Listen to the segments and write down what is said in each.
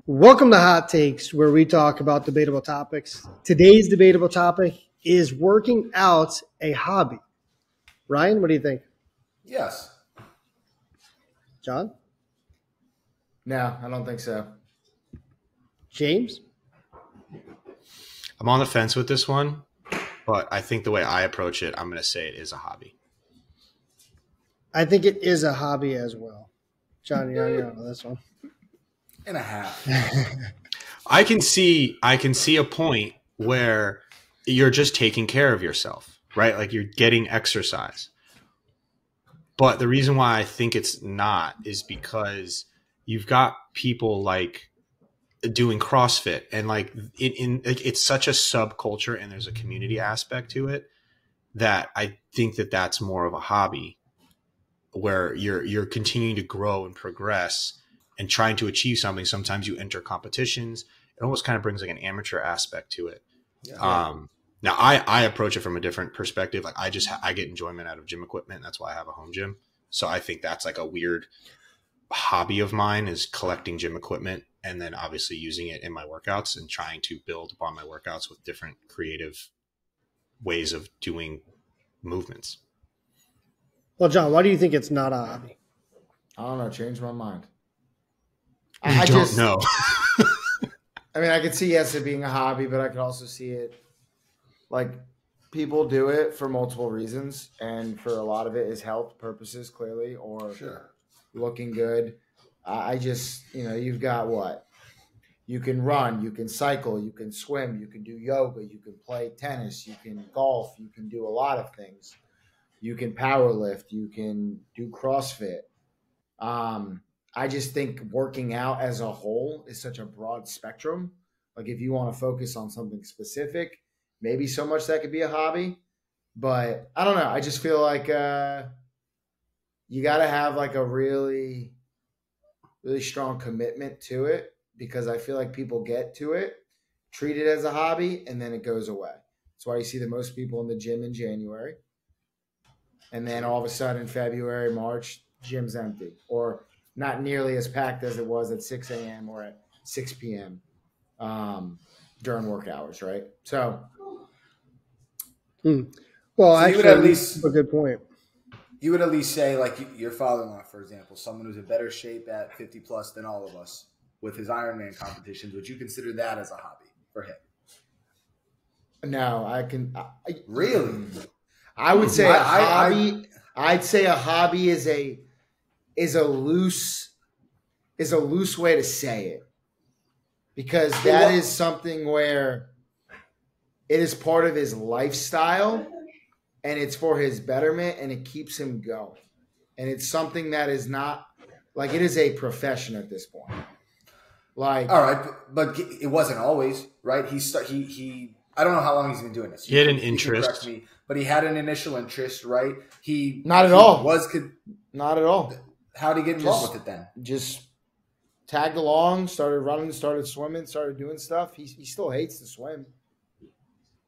Welcome to Hot Takes, where we talk about debatable topics. Today's debatable topic is working out a hobby. Ryan, what do you think? Yes. John? No, I don't think so. James? I'm on the fence with this one, but I think the way I approach it, I'm going to say it is a hobby. I think it is a hobby as well. John, you're on this one. And a half. I can see a point where you're just taking care of yourself, right? Like you're getting exercise. But the reason why I think it's not is because you've got people like doing CrossFit and like it's such a subculture and there's a community aspect to it that I think that that's more of a hobby where you're continuing to grow and progress and trying to achieve something. Sometimes you enter competitions. It almost kind of brings like an amateur aspect to it. Yeah. Now I approach it from a different perspective. Like I get enjoyment out of gym equipment. That's why I have a home gym. So I think that's like a weird hobby of mine is collecting gym equipment and then obviously using it in my workouts and trying to build upon my workouts with different creative ways of doing movements. Well, John, why do you think it's not a hobby? I don't know. Change my mind. I don't know. I mean, I could see it being a hobby, but I could also see it like people do it for multiple reasons, and for a lot of it is health purposes, clearly, or looking good. I just, you've got what? You can run, you can cycle, you can swim, you can do yoga, you can play tennis, you can golf, you can do a lot of things. You can power lift, you can do CrossFit. I just think working out as a whole is such a broad spectrum. Like if you want to focus on something specific, maybe so much that could be a hobby. But I don't know. I just feel like you got to have like a really, really strong commitment to it, because I feel like people get to it, treat it as a hobby, and then it goes away. That's why you see the most people in the gym in January. And then all of a sudden, February, March, gym's empty or not nearly as packed as it was at 6 a.m. or at 6 p.m. During work hours, right? So, Well, so actually, you would at least a good point. You would at least say, like your father-in-law, for example, someone who's in better shape at 50 plus than all of us with his Ironman competitions. Would you consider that as a hobby for him? No, I can. Really? I would say a hobby. I'd say a hobby is a loose way to say it, because that is something where it is part of his lifestyle and it's for his betterment and it keeps him going. And it's something that is not like, it is a profession at this point. Like, all right, but it wasn't always, right? He I don't know how long he's been doing this. He had an interest. Correct me, but he had an initial interest, right? Not at all. Not at all. How did he get involved with it then? Just tagged along, started running, started swimming, started doing stuff. He still hates to swim.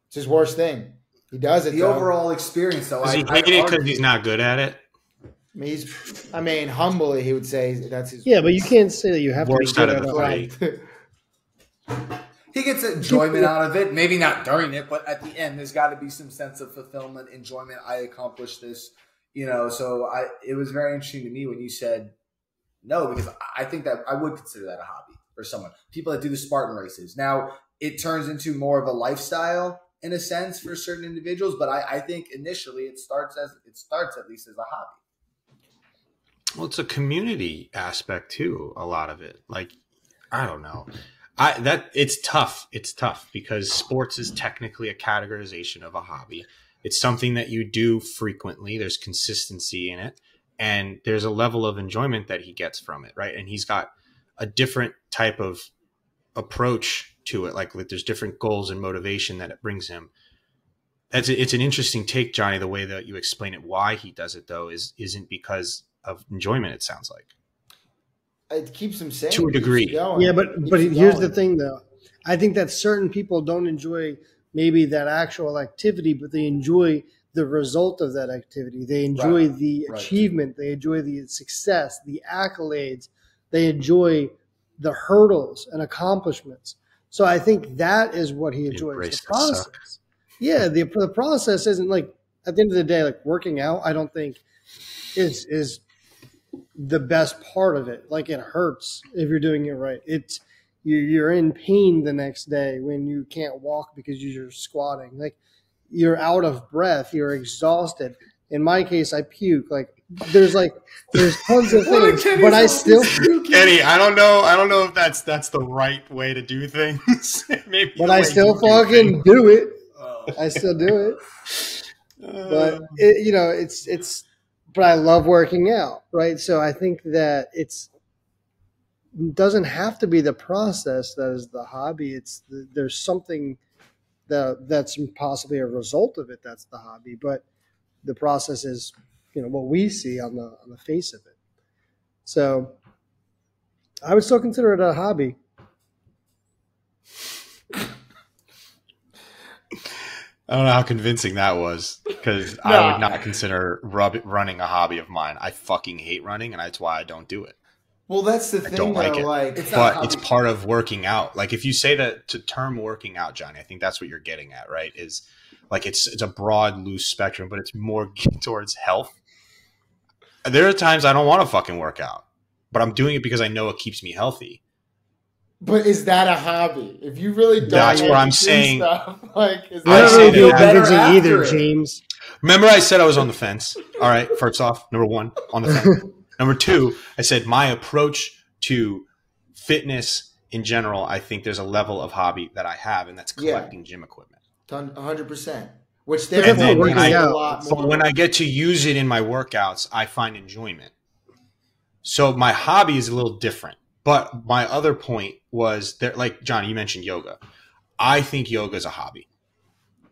It's his worst thing. He does it. The overall experience, though. Does he hate it because he's not good at it? I mean, humbly, he would say that's his. Yeah, but you can't say that you have to be Worst out good of the at three. He gets enjoyment out of it. Maybe not during it, but at the end, there's got to be some sense of fulfillment, enjoyment. I accomplished this, So it was very interesting to me when you said no, because I think that I would consider that a hobby for someone. People that do the Spartan races. Now it turns into more of a lifestyle in a sense for certain individuals, but I think initially it starts at least as a hobby. Well, it's a community aspect too. A lot of it, like I don't know. It's tough. It's tough because sports is technically a categorization of a hobby. It's something that you do frequently. There's consistency in it, and there's a level of enjoyment that he gets from it, right? And he's got a different type of approach to it. Like there's different goals and motivation that it brings him. It's an interesting take, Johnny. The way that you explain it, why he does it though, isn't because of enjoyment. It sounds like. It keeps him sane to a degree. Yeah, but here's the thing, though. I think that certain people don't enjoy maybe that actual activity, but they enjoy the result of that activity. They enjoy the achievement. They enjoy the success, the accolades. They enjoy the hurdles and accomplishments. So I think that is what he enjoys. embrace The the suck. process. Yeah, the process isn't like at the end of the day, like working out. I don't think is the best part of it. Like it hurts if you're doing it right. It's you're in pain the next day when you can't walk because you're squatting. Like you're out of breath, you're exhausted. In my case, I puke. Like there's tons of things, but I still Kenny, I don't know if that's the right way to do things. Maybe but I still fucking do it. I still do it. But it's but I love working out, right? So I think that it doesn't have to be the process that is the hobby. There's something that's possibly a result of it. That's the hobby, but the process is, what we see on the face of it. So I would still consider it a hobby. I don't know how convincing that was because I would not consider running a hobby of mine. I fucking hate running, and that's why I don't do it. Well, that's the thing. I don't like it. But it's part of working out. Like if you say that to term working out, Johnny, I think that's what you're getting at, right? Is like it's a broad, loose spectrum, but it's more towards health. There are times I don't want to fucking work out, but I'm doing it because I know it keeps me healthy. But is that a hobby? If you really don't, that's what I'm saying. Stuff, I don't feel convincing either, James. Remember, I said I was on the fence. All right, first off, number one, on the fence. Number two, I said my approach to fitness in general. I think there's a level of hobby that I have, and that's collecting gym equipment. 100%. Which there's a lot more. But when I get to use it in my workouts, I find enjoyment. So my hobby is a little different. But my other point was that, like Johnny, you mentioned yoga. I think yoga is a hobby.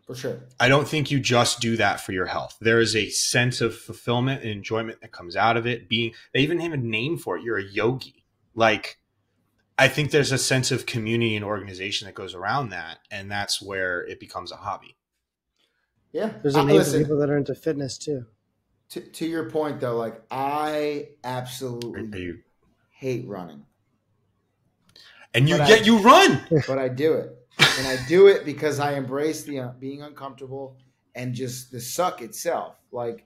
For sure. I don't think you just do that for your health. There is a sense of fulfillment and enjoyment that comes out of it. They even have a name for it. You're a yogi. Like, I think there's a sense of community and organization that goes around that, and that's where it becomes a hobby. Yeah. There's a name for people that are into fitness too. To your point, though, like I absolutely hate running. And you run. But I do it. And I do it because I embrace the being uncomfortable and just the suck itself. Like,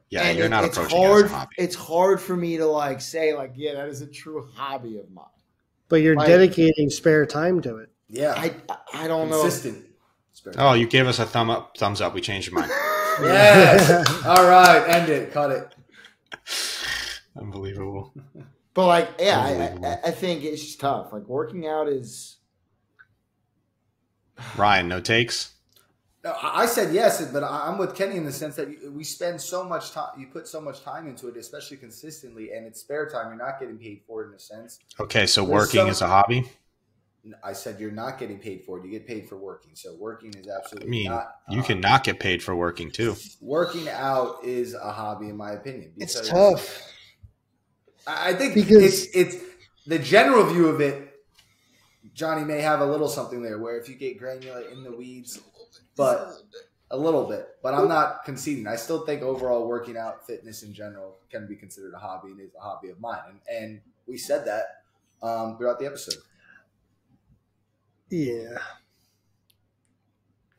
yeah, you're not approaching it as a hobby. It's hard for me to say that is a true hobby of mine. But you're dedicating spare time to it. Yeah, I don't know. Consistent. Oh, you gave us a thumbs up. We changed your mind. Yes. All right, end it. Cut it. Unbelievable. But I think it's just tough. Like working out is. Ryan, no takes? No, I said yes, but I'm with Kenny in the sense that we spend so much time. You put so much time into it, especially consistently, and it's spare time. You're not getting paid for it in a sense. Okay, so working is a hobby? I said you're not getting paid for it. You get paid for working. So working is absolutely. I mean, not. You can not get paid for working too. Working out is a hobby, in my opinion. It's tough. I think because it's the general view of it. Johnny may have a little something there where if you get granular in the weeds, but a little bit. But I'm not conceding. I still think overall working out, fitness in general, can be considered a hobby and is a hobby of mine. And we said that throughout the episode. Yeah,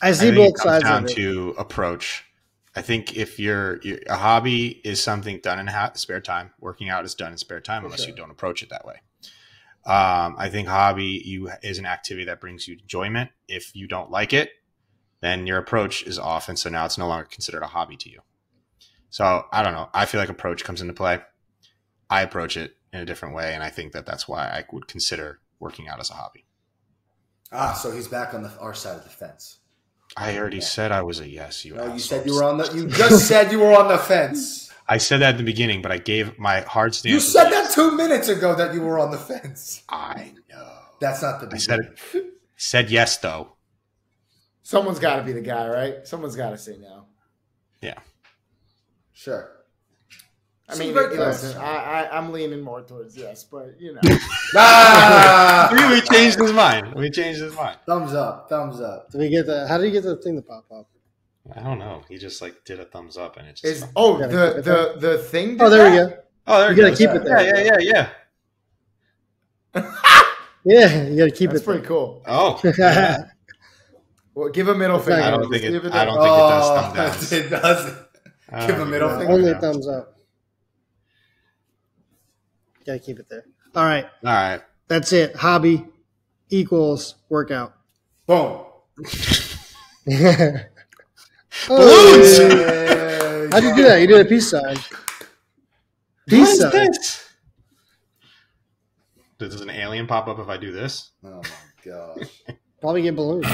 I see both sides of it. Down to approach. I think if a hobby is something done in spare time, working out is done in spare time unless you don't approach it that way. I think hobby is an activity that brings you enjoyment. If you don't like it, then your approach is off, and so now it's no longer considered a hobby to you. So I don't know. I feel like approach comes into play. I approach it in a different way, and I think that's why I would consider working out as a hobby. So he's back on our side of the fence. I already said I was a yes. You said you were on the. You just said you were on the fence. I said that at the beginning, but I gave my hard stance. You said that 2 minutes ago that you were on the fence. I know. That's not the beginning. I said yes, though. Someone's got to be the guy, right? Someone's got to say no. Yeah. Sure. I mean, listen, I'm leaning more towards yes, but you know. We changed his mind. Thumbs up. Did we get the? How did you get the thing to pop up? I don't know. He just did a thumbs up, and it just. The thing. Oh, there we go. Oh, there you gotta keep it there. Yeah. Yeah, you got to keep That's it. pretty cool. Oh, yeah. Well, give a middle finger. I don't think it. Give I don't think it does Oh, thumb downs. it doesn't. I Give don't a think middle it does finger? Only thumb downs. thumbs up. Got to keep it there. All right. All right. That's it. Hobby equals workout. Boom. Balloons! Yeah. How'd you do that? You did a peace sign. What Peace is sign. this? Does an alien pop up if I do this? Oh my gosh. Probably get balloons.